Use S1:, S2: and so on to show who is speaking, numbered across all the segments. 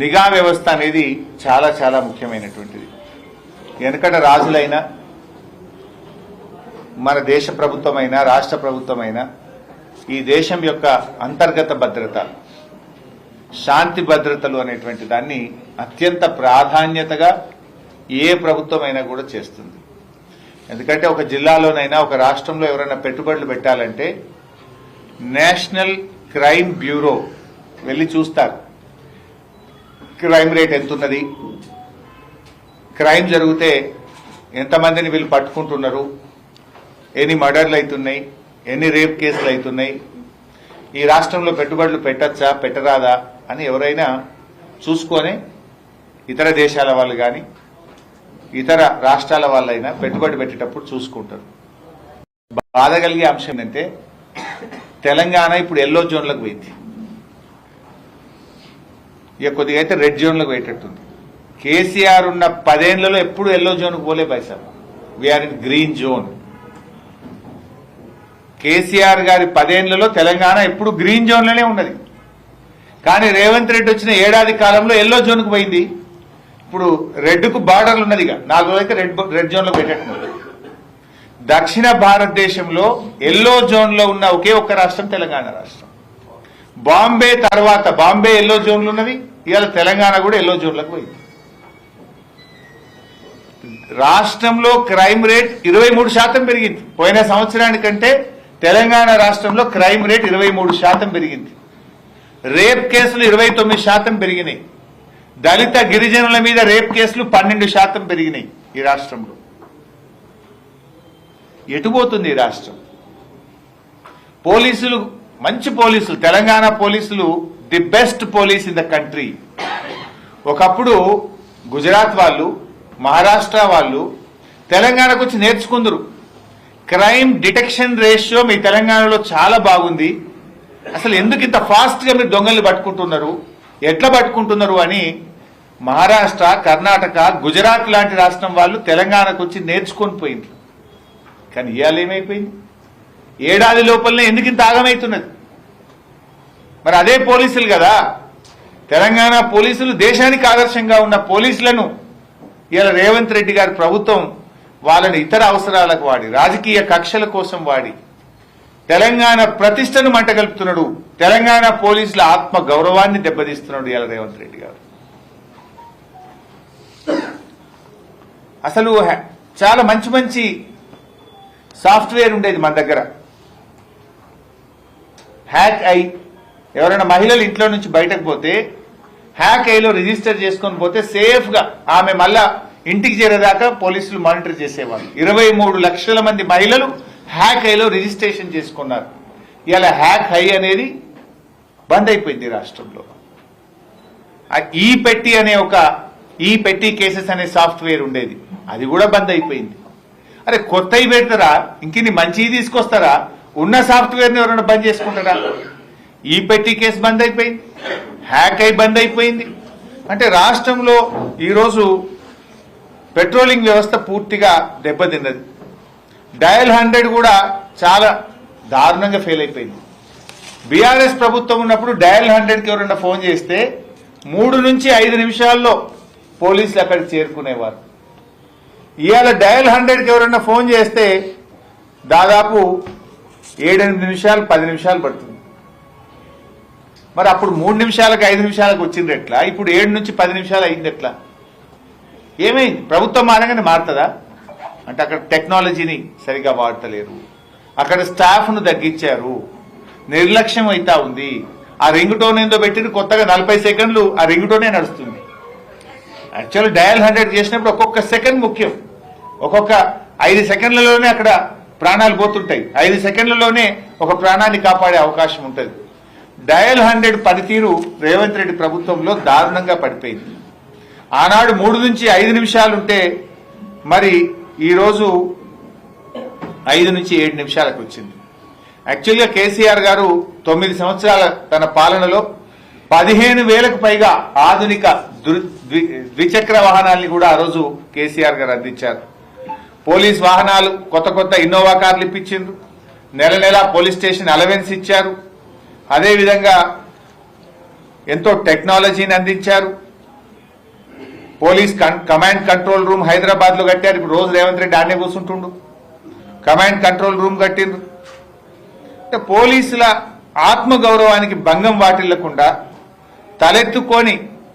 S1: నిఘా వ్యవస్థ అనేది చాలా చాలా ముఖ్యమైనటువంటిది. వెనకట రాజులైనా మన దేశ ప్రభుత్వమైనా రాష్ట్ర ప్రభుత్వమైనా ఈ దేశం యొక్క అంతర్గత భద్రత, శాంతి భద్రతలు అనేటువంటి దాన్ని అత్యంత ప్రాధాన్యతగా ఏ ప్రభుత్వమైనా కూడా చేస్తుంది. ఎందుకంటే ఒక జిల్లాలోనైనా ఒక రాష్ట్రంలో ఎవరైనా పెట్టుబడులు పెట్టాలంటే నేషనల్ క్రైమ్ బ్యూరో వెళ్ళి చూస్తారు. క్రైమ్ రేట్ ఎంతున్నది, క్రైమ్ జరిగితే ఎంతమందిని వీళ్ళు పట్టుకుంటున్నారు, ఎన్ని మర్డర్లు అవుతున్నాయి, ఎన్ని రేప్ కేసులు అవుతున్నాయి, ఈ రాష్ట్రంలో పెట్టుబడులు పెట్టచ్చా పెట్టరాదా అని ఎవరైనా చూసుకొని ఇతర దేశాల వాళ్ళు కానీ ఇతర రాష్ట్రాల వాళ్ళైనా పెట్టుబడి పెట్టేటప్పుడు చూసుకుంటారు. బాధ కలిగే అంశం ఏంటంటే తెలంగాణ ఇప్పుడు ఎల్లో జోన్లకు పోయింది. ఇక కొద్దిగా అయితే రెడ్ జోన్లకు పోయేటట్టుంది. కేసీఆర్ ఉన్న 10 ఏళ్లలో ఎప్పుడు ఎల్లో జోన్కు పోలే పైసా. We're in green zone. KCR గారి 10 ఏళ్లలో తెలంగాణ ఎప్పుడు గ్రీన్ జోన్లోనే ఉన్నది. కానీ రేవంత్ రెడ్డి వచ్చిన ఏడాది కాలంలో ఎల్లో జోన్కు పోయింది. ఇప్పుడు రెడ్కు బార్డర్లు ఉన్నది. ఇక 4 రోజులైతే రెడ్ జోన్లో పెట్టేట్టున్నది. దక్షిణ భారతదేశంలో ఎల్లో జోన్లో ఉన్న ఒకే ఒక్క రాష్ట్రం తెలంగాణ రాష్ట్రం. బాంబే తర్వాత బాంబే ఎల్లో జోన్లు ఉన్నది. ఇవాళ తెలంగాణ కూడా ఎల్లో జోన్లకు పోయింది. రాష్ట్రంలో క్రైమ్ రేట్ 23% పెరిగింది. పోయిన సంవత్సరానికంటే తెలంగాణ రాష్ట్రంలో క్రైమ్ రేట్ 23% పెరిగింది. రేప్ కేసులు 29% పెరిగినాయి. దళిత గిరిజనుల మీద రేప్ కేసులు 12% పెరిగినాయి. ఈ రాష్ట్రంలో ఎటుపోతుంది ఈ రాష్ట్రం? పోలీసులు మంచి పోలీసులు, తెలంగాణ పోలీసులు the best police in the country. ఒకప్పుడు గుజరాత్ వాళ్ళు, మహారాష్ట్ర వాళ్ళు తెలంగాణకు వచ్చి నేర్చుకుందరు. క్రైమ్ డిటెక్షన్ రేషియో మీ తెలంగాణలో చాలా బాగుంది, అసలు ఎందుకు ఇంత ఫాస్ట్గా మీరు దొంగల్ని పట్టుకుంటున్నారు, ఎట్లా పట్టుకుంటున్నారు అని మహారాష్ట్ర, కర్ణాటక, గుజరాత్ లాంటి రాష్ట్రం వాళ్ళు తెలంగాణకు వచ్చి నేర్చుకొని పోయింది. కానీ ఇవాళ ఏమైపోయింది? ఏడాది లోపలనే ఎందుకు ఇంత ఆగమవుతున్నది? మరి అదే పోలీసులు కదా, తెలంగాణ పోలీసులు దేశానికి ఆదర్శంగా ఉన్న పోలీసులను ఇవాళ రేవంత్ రెడ్డి గారి ప్రభుత్వం వాళ్ళని ఇతర అవసరాలకు వాడి, రాజకీయ కక్షల కోసం వాడి తెలంగాణ ప్రతిష్టను మంటగలుపుతున్నాడు. తెలంగాణ పోలీసుల ఆత్మ గౌరవాన్ని దెబ్బతీస్తున్నాడు ఇవాళ రేవంత్ రెడ్డి గారు. అసలు చాలా మంచి మంచి సాఫ్ట్వేర్ ఉండేది మన దగ్గర. హ్యాక్ ఐ, ఎవరైనా మహిళలు ఇంట్లో నుంచి బయటకు పోతే హ్యాక్ ఐలో రిజిస్టర్ చేసుకొని పోతే సేఫ్గా ఆమె మళ్ళా ఇంటికి చేరేదాకా పోలీసులు మానిటర్ చేసేవాళ్ళు. 23 లక్షల మంది మహిళలు హ్యాక్ ఐలో రిజిస్ట్రేషన్ చేసుకున్నారు. ఇలా హ్యాక్ ఐ అనేది బంద్ అయిపోయింది రాష్ట్రంలో. ఈ పెట్టి అనే ఈ పెట్టి కేసెస్ అనే సాఫ్ట్వేర్ ఉండేది, అది కూడా బంద్ అయిపోయింది. అరే కొత్తవి పెడతారా, ఇంకిన్ని మంచివి తీసుకొస్తారా? ఉన్న సాఫ్ట్వేర్ని ఎవరైనా బంద్ చేసుకుంటారా? ఈ పెట్టి కేసు బంద్ అయిపోయింది, హ్యాక్ అయి బంద్ అయిపోయింది. అంటే రాష్ట్రంలో ఈరోజు పెట్రోలింగ్ వ్యవస్థ పూర్తిగా దెబ్బతిన్నది. డయల్ 100 కూడా చాలా దారుణంగా ఫెయిల్ అయిపోయింది. బీఆర్ఎస్ ప్రభుత్వం ఉన్నప్పుడు డయల్ 100కి ఎవరైనా ఫోన్ చేస్తే 3 నుంచి 5 నిమిషాల్లో పోలీసులు అక్కడికి చేరుకునేవారు. ఇవాళ డయల్ 100కి ఎవరైనా ఫోన్ చేస్తే దాదాపు 7-8 నిమిషాలు 10 నిమిషాలు పడుతుంది. మరి అప్పుడు 3 నిమిషాలకు 5 నిమిషాలకు వచ్చింది ఎట్లా? ఇప్పుడు 7 నుంచి 10 నిమిషాలు అయింది ఎట్లా? ఏమైంది? ప్రభుత్వం మానగానే మారుతుందా? అంటే అక్కడ టెక్నాలజీని సరిగా వాడతలేరు, అక్కడ స్టాఫ్ను తగ్గించారు, నిర్లక్ష్యం అవుతా ఉంది. ఆ రింగ్ టోన్ ఏందో పెట్టిన కొత్తగా 40 సెకండ్లు ఆ రింగ్ టోనే నడుస్తుంది. యాక్చువల్ డయల్ 100 చేసినప్పుడు ఒక్కొక్క సెకండ్ ముఖ్యం. ఒక్కొక్క 5 సెకండ్లలోనే అక్కడ ప్రాణాలు పోతుంటాయి. 5 సెకండ్లలోనే ఒక ప్రాణాన్ని కాపాడే అవకాశం ఉంటుంది. డయల్ 100 పనితీరు రేవంత్ రెడ్డి ప్రభుత్వంలో దారుణంగా పడిపోయింది. ఆనాడు 3 నుంచి 5 నిమిషాలు ఉంటే మరి ఈరోజు 5 నుంచి 7 నిమిషాలకు వచ్చింది. యాక్చువల్గా కేసీఆర్ గారు 9 సంవత్సరాల తన పాలనలో 15,000కు పైగా ఆధునిక ద్విచక్ర వాహనాల్ని కూడా ఆ రోజు కేసీఆర్ గారు అందించారు. పోలీస్ వాహనాలు కొత్త కొత్త ఇన్నోవా కార్లు ఇప్పించిండ్రు, నెల నెల పోలీస్ స్టేషన్ అలవెన్స్ ఇచ్చారు. అదేవిధంగా ఎంతో టెక్నాలజీని అందించారు. Police command control room Hyderabad లో కట్టారు. ఇప్పుడు రోజు రేవంత్ రెడ్డి ఆడనే కూర్చుంటుండు. కమాండ్ కంట్రోల్ రూమ్ కట్టిండ్రు. అంటే పోలీసుల ఆత్మగౌరవానికి భంగం వాటిల్లకుండా తలెత్తుకొని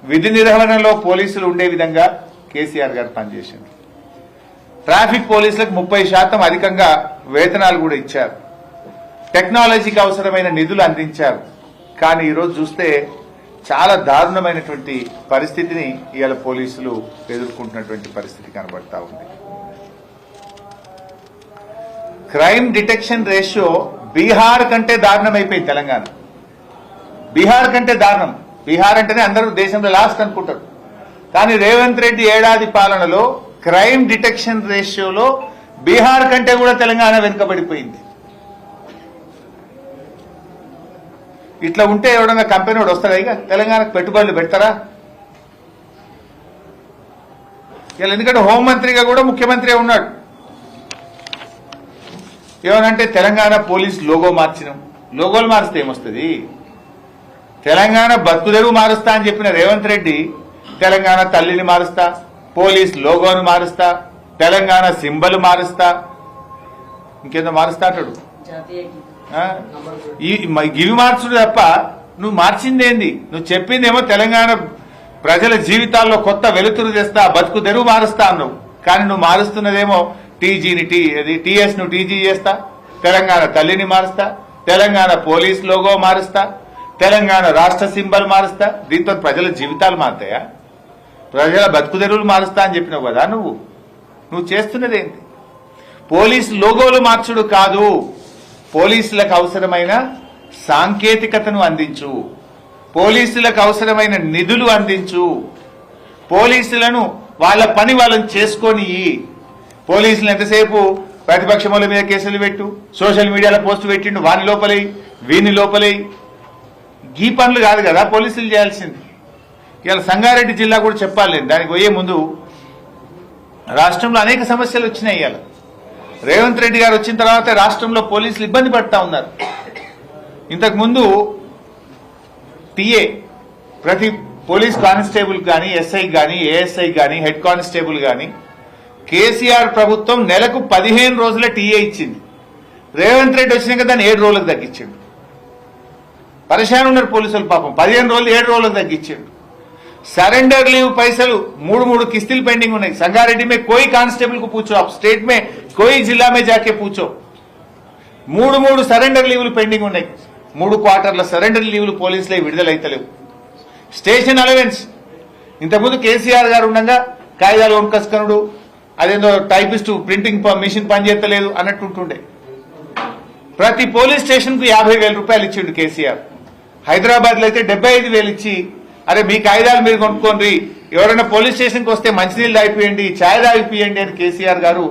S1: విధి నిర్వహణలో పోలీసులు ఉండే విధంగా కేసీఆర్ గారు పనిచేసింది. ట్రాఫిక్ పోలీసులకు 30% అధికంగా వేతనాలు కూడా ఇచ్చారు. టెక్నాలజీకి అవసరమైన నిధులు అందించారు. కానీ ఈరోజు చూస్తే చాలా దారుణమైనటువంటి పరిస్థితిని ఇవాళ పోలీసులు ఎదుర్కొంటున్నటువంటి పరిస్థితి కనబడతా ఉంది. క్రైమ్ డిటెక్షన్ రేషియో బీహార్ కంటే దారుణమైపోయింది. తెలంగాణ బీహార్ కంటే దారుణం. బీహార్ అంటేనే అందరూ దేశంలో లాస్ట్ అనుకుంటారు. కానీ రేవంత్ రెడ్డి ఏడాది పాలనలో క్రైమ్ డిటెక్షన్ రేషియోలో బీహార్ కంటే కూడా తెలంగాణ వెనుకబడిపోయింది. ఇట్లా ఉంటే ఎవడన్నా కంపెనీ వాడు వస్తాడా? ఇక తెలంగాణకు పెట్టుబడులు పెడతారా? ఇలా ఎందుకంటే హోంమంత్రిగా కూడా ముఖ్యమంత్రి ఉన్నాడు. ఏమనంటే తెలంగాణ పోలీస్ లోగో మార్చినాం. లోగోలు మారిస్తే ఏమొస్తుంది? తెలంగాణ బతుకుదెరువు మారుస్తా అని చెప్పిన రేవంత్ రెడ్డి తెలంగాణ తల్లిని మారుస్తా, పోలీస్ లోగోను మారుస్తా, తెలంగాణ సింబల్ మారుస్తా, ఇంకేందో మారుస్తా అంటాడు. ఇవి మార్చుడు తప్ప నువ్వు మార్చిందేంది? నువ్వు చెప్పిందేమో తెలంగాణ ప్రజల జీవితాల్లో కొత్త వెలుతురు తెస్తా, బతుకు తెరువు మారుస్తా అన్నావు. కానీ నువ్వు మారుస్తున్నదేమో టీజీని టీఎస్ ను టీజీ చేస్తా, తెలంగాణ తల్లిని మారుస్తా, తెలంగాణ పోలీస్ లోగో మారుస్తా, తెలంగాణ రాష్ట్ర సింబల్ మారుస్తా. దీంతో ప్రజల జీవితాలు మారుతాయా? ప్రజల బతుకు తెరువులు మారుస్తా అని చెప్పినావు కదా. నువ్వు చేస్తున్నదేంటి? పోలీస్ లోగోలు మార్చుడు కాదు, పోలీసులకు అవసరమైన సాంకేతికతను అందించు, పోలీసులకు అవసరమైన నిధులు అందించు, పోలీసులను వాళ్ళ పని వాళ్ళని చేసుకొని. పోలీసులు ఎంతసేపు ప్రతిపక్షముల మీద కేసులు పెట్టు, సోషల్ మీడియాలో పోస్టు పెట్టిండు, వాని లోపలై వీని లోపలై. గీ పనులు కాదు కదా పోలీసులు చేయాల్సింది. ఇవాళ సంగారెడ్డి జిల్లా కూడా చెప్పాలి. దానికి పోయే ముందు రాష్ట్రంలో అనేక సమస్యలు వచ్చినాయి. ఇవాళ రేవంత్ రెడ్డి గారు వచ్చిన తర్వాత రాష్ట్రంలో పోలీసులు ఇబ్బంది పడతా ఉన్నారు. ఇంతకుముందు టీఏ ప్రతి పోలీస్ కానిస్టేబుల్ కానీ, ఎస్ఐ కానీ, ఏఎస్ఐ కానీ, హెడ్ కానిస్టేబుల్ కానీ కేసీఆర్ ప్రభుత్వం నెలకు 15 రోజుల టీఏ ఇచ్చింది. రేవంత్ రెడ్డి వచ్చినాక దాన్ని 7 రోజులకు తగ్గించిండు. పరిశాన్ ఉన్నారు పోలీసులు పాపం. 15 రోజులు 7 రోజులకు తగ్గించిండు. सरेंडर लीव पैसలు 3 किस्तिल पेंडिंग ఉన్నాయి. संगारेड्डी में कोई कांस्टेबल को पूछो, आप स्टेट में कोई जिला में जाके पूछो, 3 सरेंडर लीवल पेंडिंग ఉన్నాయి. 3 क्वार्टर्ల सरेंडर लीवल పోలీసులే విడుదలైతలేవు. స్టేషన్ అలవెన్స్ ఇంతకుముందు కేసీఆర్ గారు ఉండగా కాయిదాలు వంకస్కనుడు, అదేందో టైపిస్ట్ ప్రింటింగ్ మిషన్ పనిచేస్తలేదు అన్నట్టుంటుండే. ప్రతి పోలీస్ స్టేషన్ కు 50,000 రూపాయలు ఇచ్చిండు కేసీఆర్. హైదరాబాద్ లో అయితే 75,000 ఇచ్చి, అరే మీ కాయిదాలు మీరు కొనుక్కోండి, ఎవరైనా పోలీస్ స్టేషన్ కు వస్తే మంచినీళ్ళు తాగిపోయండి, ఛాయ్ తాగిపోయండి అని కేసీఆర్ గారు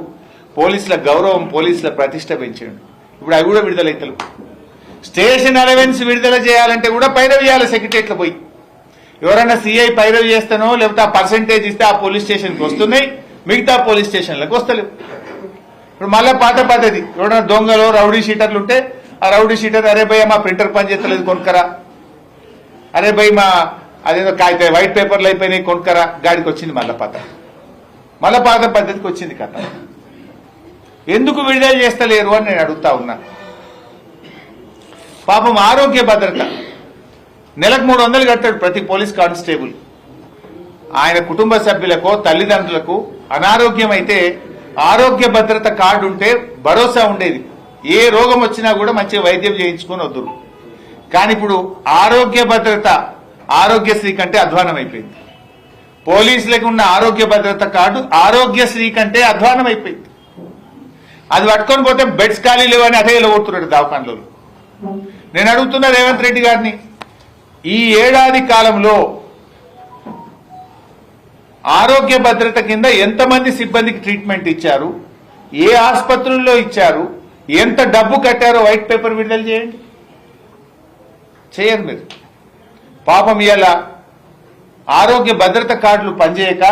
S1: పోలీసుల గౌరవం, పోలీసుల ప్రతిష్ట పెంచాడు. ఇప్పుడు అవి కూడా విడుదలైతలు. స్టేషన్ అలవెన్స్ విడుదల చేయాలంటే కూడా పైరవి చేయాలి సెక్రటరియట్లో పోయి. ఎవరైనా సిఐ పైరవి చేస్తానో లేకపోతే ఆ పర్సెంటేజ్ ఇస్తే ఆ పోలీస్ స్టేషన్కి వస్తున్నాయి, మిగతా పోలీస్ స్టేషన్లకు వస్తలేవు. ఇప్పుడు మళ్ళీ పాత పద్ధతి, ఎవరైనా దొంగలు రౌడీ షీటర్లు ఉంటే ఆ రౌడీ షీటర్, అరే భయ్ మా ప్రింటర్ పని చేస్తలేదు కొనుక్కరా, అరే భయ్ మా అదేదో కాగిత వైట్ పేపర్లు అయిపోయినాయి కొనుక్కరా, గాడికి వచ్చింది మళ్ళా పాత పద్ధతికి వచ్చింది కథ. ఎందుకు విడుదల చేస్తలేరు అని నేను అడుగుతా ఉన్నా. పాపం ఆరోగ్య భద్రత నెలకు 300 కట్టాడు ప్రతి పోలీస్ కానిస్టేబుల్. ఆయన కుటుంబ సభ్యులకు, తల్లిదండ్రులకు అనారోగ్యం అయితే ఆరోగ్య భద్రత కార్డు ఉంటే భరోసా ఉండేది. ఏ రోగం వచ్చినా కూడా మంచిగా వైద్యం చేయించుకొని వద్దురు. కానీ ఇప్పుడు ఆరోగ్య భద్రత ఆరోగ్యశ్రీ కంటే అధ్వానం అయిపోయింది. పోలీసులకు ఉన్న ఆరోగ్య భద్రత కార్డు ఆరోగ్యశ్రీ కంటే అధ్వానం అయిపోయింది. అది పట్టుకొని పోతే బెడ్స్ ఖాళీ లేవని అదే కొడుతున్నాడు దవాఖానలో. నేను అడుగుతున్నా రేవంత్ రెడ్డి గారిని, ఈ ఏడాది కాలంలో ఆరోగ్య భద్రత కింద ఎంతమంది సిబ్బందికి ట్రీట్మెంట్ ఇచ్చారు, ఏ ఆసుపత్రుల్లో ఇచ్చారు, ఎంత డబ్బు కట్టారో వైట్ పేపర్ విడుదల చేయండి. చేయరు మీరు. పాపం ఇలా ఆరోగ్య భద్రత కార్డులు పనిచేయక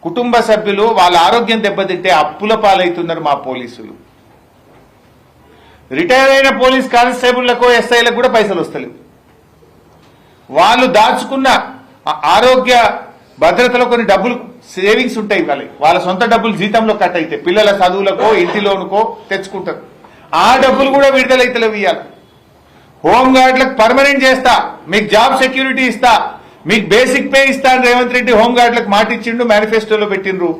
S1: కుటుంబ సభ్యులు వాళ్ళ ఆరోగ్యం దెబ్బతింటే అప్పుల పాలవుతున్నారు మా పోలీసులు. రిటైర్ అయిన పోలీస్ కానిస్టేబుళ్లకు ఎస్ఐలకు కూడా పైసలు వస్తలేవు. వాళ్ళు దాచుకున్న ఆరోగ్య భద్రతలో కొన్ని డబ్బులు సేవింగ్స్ ఉంటాయి, వాళ్ళ సొంత డబ్బులు జీతంలో కట్ అయితే పిల్లల చదువులకో ఇంటి లోనుకో తెచ్చుకుంటారు. ఆ డబ్బులు కూడా విడుదలైతలేవు. ఇవ్వాలి హోంగార్డులకు పర్మనెంట్ చేస్తా, మీకు జాబ్ సెక్యూరిటీ ఇస్తా, మీకు బేసిక్ పే ఇస్తా అని రేవంత్ రెడ్డి హోంగార్డులకు మాట ఇచ్చిండు, మేనిఫెస్టోలో పెట్టిండ్రు.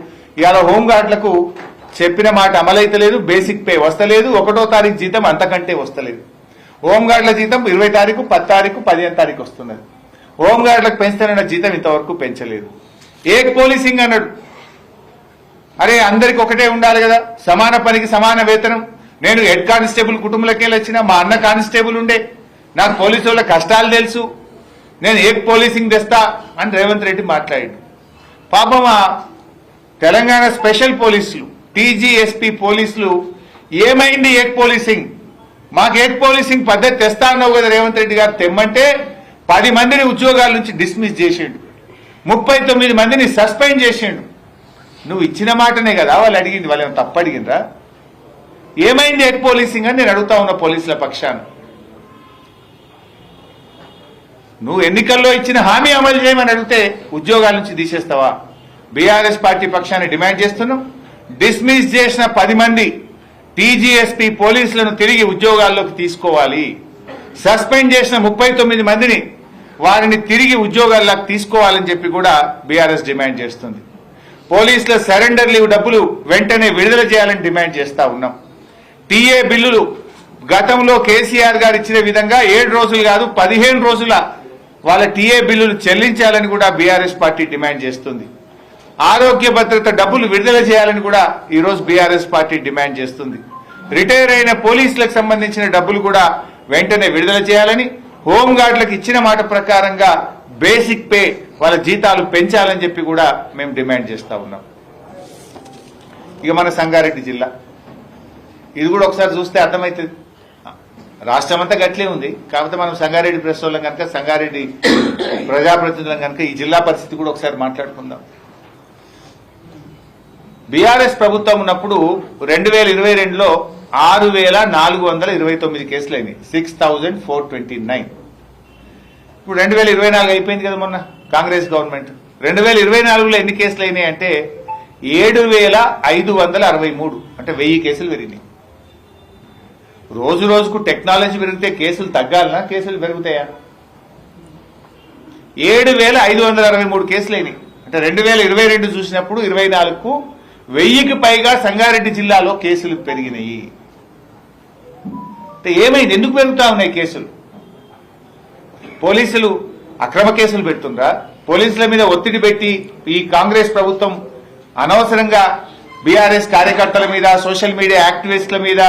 S1: ఇవాళ హోంగార్డులకు చెప్పిన మాట అమలైతలేదు, బేసిక్ పే వస్తలేదు, 1వ తారీఖు జీతం అంతకంటే వస్తలేదు. హోంగార్డుల జీతం 20 తారీఖు, 10 తారీఖు, 15 తారీఖు వస్తున్నది. హోంగార్డులకు పెంచుతానన్న జీతం ఇంతవరకు పెంచలేదు. ఏక్ పోలీసింగ్ అన్నాడు. అరే అందరికి ఒకటే ఉండాలి కదా, సమాన పనికి సమాన వేతనం. నేను హెడ్ కానిస్టేబుల్ కుటుంబంలోకి వచ్చిన, మా అన్న కానిస్టేబుల్ ఉండే, నాకు పోలీసు వాళ్ళ కష్టాలు తెలుసు, నేను ఏక్ పోలీసింగ్ తెస్తా అని రేవంత్ రెడ్డి మాట్లాడాడు. పాపం తెలంగాణ స్పెషల్ పోలీసులు టీజీఎస్పీ పోలీసులు ఏమైంది ఏక్ పోలీసింగ్, మాకు ఏక్ పోలీసింగ్ పద్ధతి తెస్తా అన్నావు కదా రేవంత్ రెడ్డి గారు, తెమ్మంటే 10 మందిని ఉద్యోగాల నుంచి డిస్మిస్ చేసిండు, 39 మందిని సస్పెండ్ చేసిండు. నువ్వు ఇచ్చిన మాటనే కదా వాళ్ళు అడిగింది, వాళ్ళు ఏమైనా తప్పు అడిగిండ్రా? ఏమైంది ఏక్ పోలీసింగ్ అని నేను అడుగుతా ఉన్న పోలీసుల పక్షాన. నువ్వు ఎన్నికల్లో ఇచ్చిన హామీ అమలు చేయమని అడిగితే ఉద్యోగాల నుంచి తీసేస్తావా? బీఆర్ఎస్ పార్టీ పక్షాన్ని డిమాండ్ చేస్తున్నాం. డిస్మిస్ చేసిన 10 మంది టీజీఎస్పీ పోలీసులను తిరిగి ఉద్యోగాల్లోకి తీసుకోవాలి. సస్పెండ్ చేసిన 39 మందిని వారిని తిరిగి ఉద్యోగాల్లోకి తీసుకోవాలని చెప్పి కూడా బీఆర్ఎస్ డిమాండ్ చేస్తుంది. పోలీసుల సరెండర్ లీవ్ డబ్బులు వెంటనే విడుదల చేయాలని డిమాండ్ చేస్తా ఉన్నాం. టీఏ బిల్లులు గతంలో కేసీఆర్ గారు ఇచ్చిన విధంగా 7 రోజులు కాదు 15 రోజుల వాళ్ళ టీఏ బిల్లులు చెల్లించాలని కూడా బీఆర్ఎస్ పార్టీ డిమాండ్ చేస్తుంది. ఆరోగ్య భద్రత డబ్బులు విడుదల చేయాలని కూడా ఈరోజు బీఆర్ఎస్ పార్టీ డిమాండ్ చేస్తుంది. రిటైర్ అయిన పోలీసులకు సంబంధించిన డబ్బులు కూడా వెంటనే విడుదల చేయాలని, హోంగార్డులకు ఇచ్చిన మాట ప్రకారంగా బేసిక్ పే వాళ్ళ జీతాలు పెంచాలని చెప్పి కూడా మేము డిమాండ్ చేస్తా ఉన్నాం. ఇక మన సంగారెడ్డి జిల్లా, ఇది కూడా ఒకసారి చూస్తే అర్థమవుతుంది. రాష్ట్రం అంతా గట్లే ఉంది, కాకపోతే మనం సంగారెడ్డి ప్రెస్ వాళ్ళం కనుక, సంగారెడ్డి ప్రజాప్రతినిధులం కనుక ఈ జిల్లా పరిస్థితి కూడా ఒకసారి మాట్లాడుకుందాం. బీఆర్ఎస్ ప్రభుత్వం ఉన్నప్పుడు 2022లో 6429 కేసులు అయినాయి, 6429. ఇప్పుడు 2024 అయిపోయింది కదా మొన్న కాంగ్రెస్ గవర్నమెంట్. 2024లో ఎన్ని కేసులు అయినాయి అంటే 7563, అంటే 1000 కేసులు పెరిగినాయి. రోజు రోజుకు టెక్నాలజీ పెరిగితే కేసులు తగ్గాలనా, కేసులు పెరుగుతాయా? 7563 కేసులు అయినాయి. అంటే 2022 చూసినప్పుడు 24కు 1000కి పైగా సంగారెడ్డి జిల్లాలో కేసులు పెరిగినాయి. అంటే ఏమైంది, ఎందుకు పెరుగుతా ఉన్నాయి కేసులు? పోలీసులు అక్రమ కేసులు పెడుతుండ్రా? పోలీసుల మీద ఒత్తిడి పెట్టి ఈ కాంగ్రెస్ ప్రభుత్వం అనవసరంగా బీఆర్ఎస్ కార్యకర్తల మీద, సోషల్ మీడియా యాక్టివిస్టుల మీద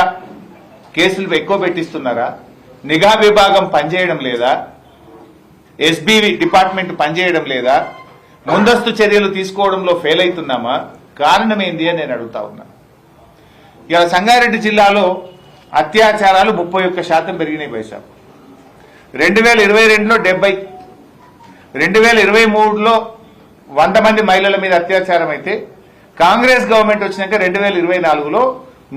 S1: కేసులు ఎక్కువ పెట్టిస్తున్నారా? నిఘా విభాగం పనిచేయడం లేదా? ఎస్బీ డిపార్ట్మెంట్ పనిచేయడం లేదా? ముందస్తు చర్యలు తీసుకోవడంలో ఫెయిల్ అవుతున్నామా? కారణం ఏంది అని నేను అడుగుతా ఉన్నా. ఇలా సంగారెడ్డి జిల్లాలో అత్యాచారాలు 31% పెరిగినాయి పైసా. 2022లో 70, 2023లో 100 మంది మహిళల మీద అత్యాచారం అయితే, కాంగ్రెస్ గవర్నమెంట్ వచ్చినాక 2024లో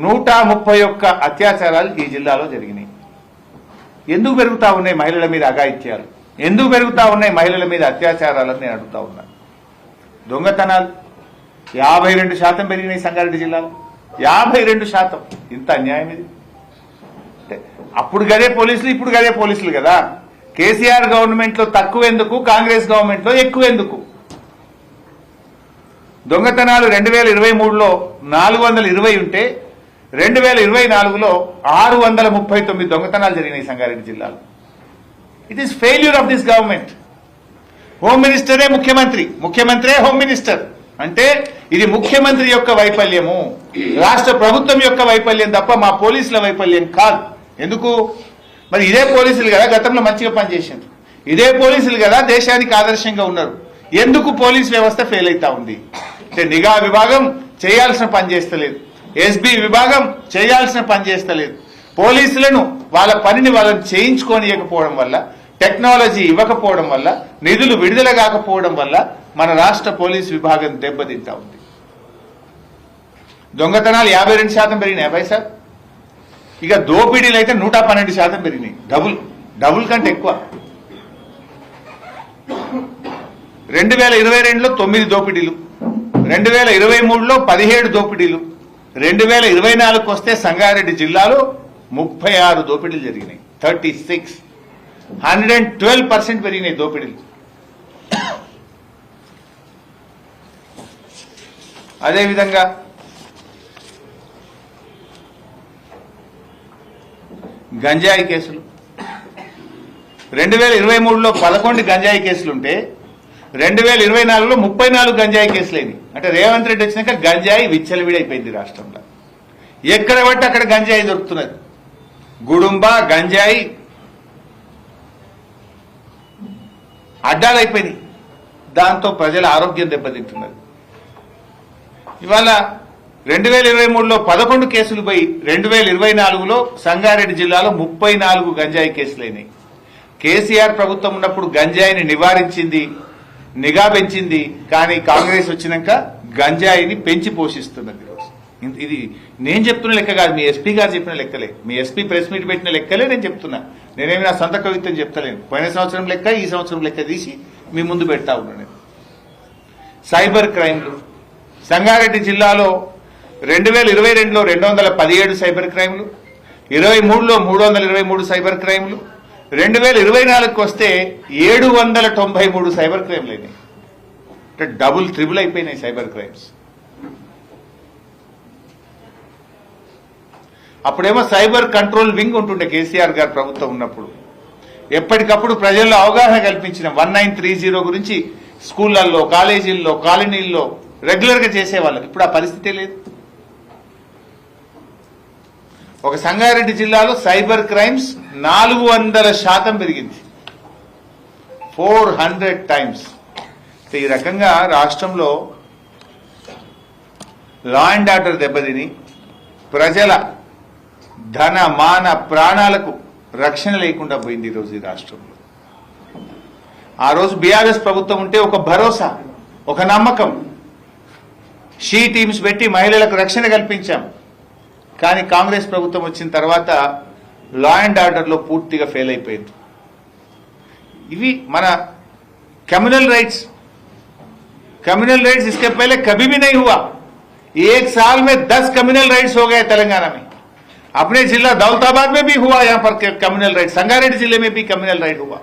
S1: 131 అత్యాచారాలు ఈ జిల్లాలో జరిగినాయి. ఎందుకు పెరుగుతా ఉన్నాయి మహిళల మీద అఘాయిత్యాలు? ఎందుకు పెరుగుతా ఉన్నాయి మహిళల మీద అత్యాచారాలని నేను అడుగుతా ఉన్నా. దొంగతనాలు 52% పెరిగినాయి సంగారెడ్డి జిల్లాలో, 52%. ఇంత అన్యాయం ఇది. అప్పుడు గదే పోలీసులు, ఇప్పుడు గదే పోలీసులు కదా. కేసీఆర్ గవర్నమెంట్ లో తక్కువ ఎందుకు, కాంగ్రెస్ గవర్నమెంట్ లో ఎక్కువ ఎందుకు? దొంగతనాలు 2023లో 420 ఉంటే 2024లో 639 దొంగతనాలు జరిగినాయి సంగారెడ్డి జిల్లాలో. It is failure of this government. Home మినిస్టరే ముఖ్యమంత్రి, ముఖ్యమంత్రే హోమ్ మినిస్టర్ అంటే ఇది ముఖ్యమంత్రి యొక్క వైఫల్యము, రాష్ట్ర ప్రభుత్వం యొక్క వైఫల్యం తప్ప మా పోలీసుల వైఫల్యం కాదు. ఎందుకు? మరి ఇదే పోలీసులు కదా గతంలో మంచిగా పనిచేసింది, ఇదే పోలీసులు కదా దేశానికి ఆదర్శంగా ఉన్నారు. ఎందుకు పోలీస్ వ్యవస్థ ఫెయిల్ అవుతా ఉంది అంటే నిఘా విభాగం చేయాల్సిన పని చేస్తలేదు, ఎస్బీ విభాగం చేయాల్సిన పని చేస్తలేదు. పోలీసులను వాళ్ళ పనిని వాళ్ళని చేయించుకోనియకపోవడం వల్ల, టెక్నాలజీ ఇవ్వకపోవడం వల్ల, నిధులు విడుదల కాకపోవడం వల్ల మన రాష్ట్ర పోలీస్ విభాగం దెబ్బతింటా ఉంది. దొంగతనాలు 52% పెరిగినాయి పైసా. ఇక దోపిడీలు అయితే 112% పెరిగినాయి, డబుల్ కంటే ఎక్కువ. 2022లో 9 దోపిడీలు, 2023లో 17 దోపిడీలు, 2024కు వస్తే సంగారెడ్డి జిల్లాలో 36 దోపిడీలు జరిగినాయి. 112% పెరిగినాయి దోపిడీలు. అదేవిధంగా గంజాయి కేసులు 2023లో 11 గంజాయి కేసులుంటే 2024లో 34 గంజాయి కేసులైంది. అంటే రేవంత్ రెడ్డి వచ్చినాక గంజాయి విచ్చలవిడైపోయింది రాష్ట్రంలో. ఎక్కడ పట్టి అక్కడ గంజాయి దొరుకుతున్నది. గుడుంబ గంజాయి అడ్డాలైపోయింది. దాంతో ప్రజల ఆరోగ్యం దెబ్బతింటున్నది. ఇవాళ 2023లో 11 కేసులు పోయి 2024లో సంగారెడ్డి జిల్లాలో 34 గంజాయి కేసులైనాయి. కేసీఆర్ ప్రభుత్వం ఉన్నప్పుడు గంజాయిని నివారించింది, నిఘా పెంచింది. కానీ కాంగ్రెస్ వచ్చినాక గంజాయిని పెంచి పోషిస్తున్నది. ఇది నేను చెప్తున్న లెక్క కాదు, మీ ఎస్పీ గారు చెప్పిన లెక్కలే. మీ ఎస్పీ ప్రెస్ మీట్ పెట్టిన లెక్కలే నేను చెప్తున్నా. నేనేమి నా సొంత కవిత్వం చెప్తలేను. పోయిన సంవత్సరం లెక్క, ఈ సంవత్సరం లెక్క తీసి మీ ముందు పెడతా ఉన్నాను. సైబర్ క్రైమ్లు సంగారెడ్డి జిల్లాలో 2022లో 217 సైబర్ క్రైమ్లు, 23లో 323 సైబర్ క్రైమ్లు, 2024కు వస్తే 793 సైబర్ క్రైమ్లు అయినాయి. అంటే ట్రిపుల్ అయిపోయినాయి సైబర్ క్రైమ్స్. అప్పుడేమో సైబర్ కంట్రోల్ వింగ్ ఉంటుండే కేసీఆర్ గారు ప్రభుత్వం ఉన్నప్పుడు. ఎప్పటికప్పుడు ప్రజల్లో అవగాహన కల్పించిన 1930 గురించి స్కూళ్లలో, కాలేజీల్లో, కాలనీల్లో రెగ్యులర్ గా చేసేవాళ్ళకి. ఇప్పుడు ఆ పరిస్థితే లేదు. ఒక సంగారెడ్డి జిల్లాలో సైబర్ క్రైమ్స్ 400% పెరిగింది, 400 times. ఈ రకంగా రాష్ట్రంలో లా అండ్ ఆర్డర్ దెబ్బతిని ప్రజల ధన మాన ప్రాణాలకు రక్షణ లేకుండా పోయింది ఈరోజు ఈ రాష్ట్రంలో. ఆ రోజు బీఆర్ఎస్ ప్రభుత్వం ఉంటే ఒక భరోసా, ఒక నమ్మకం, షీ టీమ్స్ పెట్టి మహిళలకు రక్షణ కల్పించాం. కానీ కాంగ్రెస్ ప్రభుత్వం వచ్చిన తర్వాత లా అండ్ ఆర్డర్లో పూర్తిగా ఫెయిల్ అయిపోయింది. ఇవి మన కమ్యూనల్ రైట్స్. इसके पहले कभी भी नहीं हुआ. 1 साल में 10 कम्युनल राइट्स हो गए तेलंगाना में. अपने जिला दौलताबाद में भी हुआ, यहाँ पर कम्युनल राइट. संगारेड्डी जिले में भी कम्युनल राइट हुआ,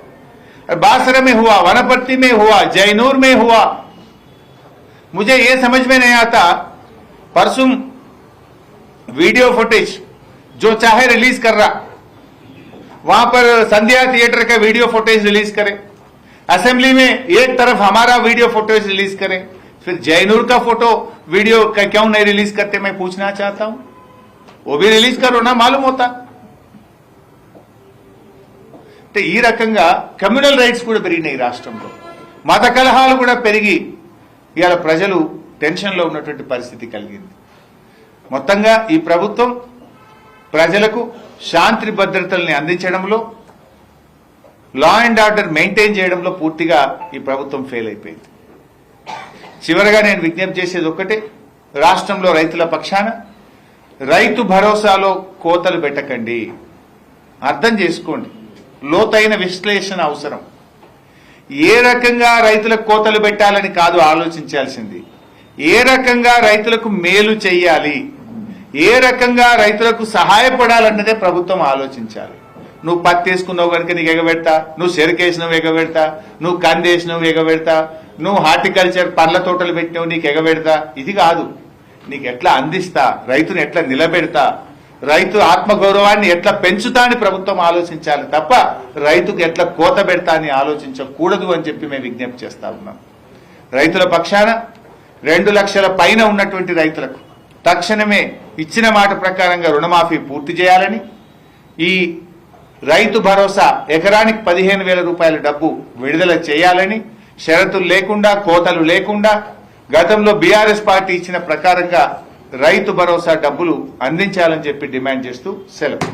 S1: बासरा में हुआ, वनपर्ती में हुआ, जयनूर में हुआ. मुझे ये समझ में नहीं आता, परसों वीडियो फुटेज जो चाहे रिलीज कर रहा, वहां पर संध्या थिएटर का वीडियो फुटेज रिलीज करे, असेंबली में एक तरफ हमारा वीडियो फुटेज रिलीज करें, फिर जयनूर का फोटो वीडियो का क्यों नहीं रिलीज करते, मैं पूछना चाहता हूं. वो भी रिलीज करो ना, मालूम होता. तो ఈ రకంగా కమ్యూనల్ రైట్స్ కూడా పెరిగినాయి రాష్ట్రంలో. మత కలహాలు కూడా పెరిగి ఇవాళ ప్రజలు టెన్షన్లో ఉన్నటువంటి పరిస్థితి కలిగింది. మొత్తంగా ఈ ప్రభుత్వం ప్రజలకు శాంతి భద్రతల్ని అందించడంలో, లా అండ్ ఆర్డర్ మెయింటైన్ చేయడంలో పూర్తిగా ఈ ప్రభుత్వం ఫెయిల్ అయిపోయింది. చివరగా నేను విజ్ఞప్తి చేసేది ఒక్కటే, రాష్ట్రంలో రైతుల పక్షాన రైతు భరోసాలో కోతలు పెట్టకండి. అర్థం చేసుకోండి, లోతైన విశ్లేషణ అవసరం. ఏ రకంగా రైతులకు కోతలు పెట్టాలని కాదు ఆలోచించాల్సింది, ఏ రకంగా రైతులకు మేలు చెయ్యాలి, ఏ రకంగా రైతులకు సహాయపడాలన్నదే ప్రభుత్వం ఆలోచించాలి. నువ్వు పత్తి వేసుకున్నావు కనుక నీకు ఎగబెడతా, నువ్వు చెరుకేసినావు ఎగబెడతా, నువ్వు కందేసినావు ఎగబెడతా, నువ్వు హార్టికల్చర్ పండ్ల తోటలు పెట్టినావు నీకు ఎగబెడతా. ఇది కాదు. నీకు ఎట్లా అందిస్తా, రైతుని ఎట్లా నిలబెడతా, రైతు ఆత్మగౌరవాన్ని ఎట్లా పెంచుతా అని ప్రభుత్వం ఆలోచించాలి తప్ప రైతుకు ఎట్లా కోత పెడతా అని ఆలోచించకూడదు అని చెప్పి మేము విజ్ఞప్తి చేస్తా ఉన్నాం. రైతుల పక్షాన 2 లక్షల పైన ఉన్నటువంటి రైతులకు తక్షణమే ఇచ్చిన మాట ప్రకారంగా రుణమాఫీ పూర్తి చేయాలని, ఈ రైతు భరోసా ఎకరానికి 15,000 రూపాయల డబ్బు విడుదల చేయాలని, షరతులు లేకుండా, కోతలు లేకుండా గతంలో బీఆర్ఎస్ పార్టీ ఇచ్చిన ప్రకారంగా రైతు భరోసా డబ్బులు అందించాలని చెప్పి డిమాండ్ చేస్తూ సెలవు.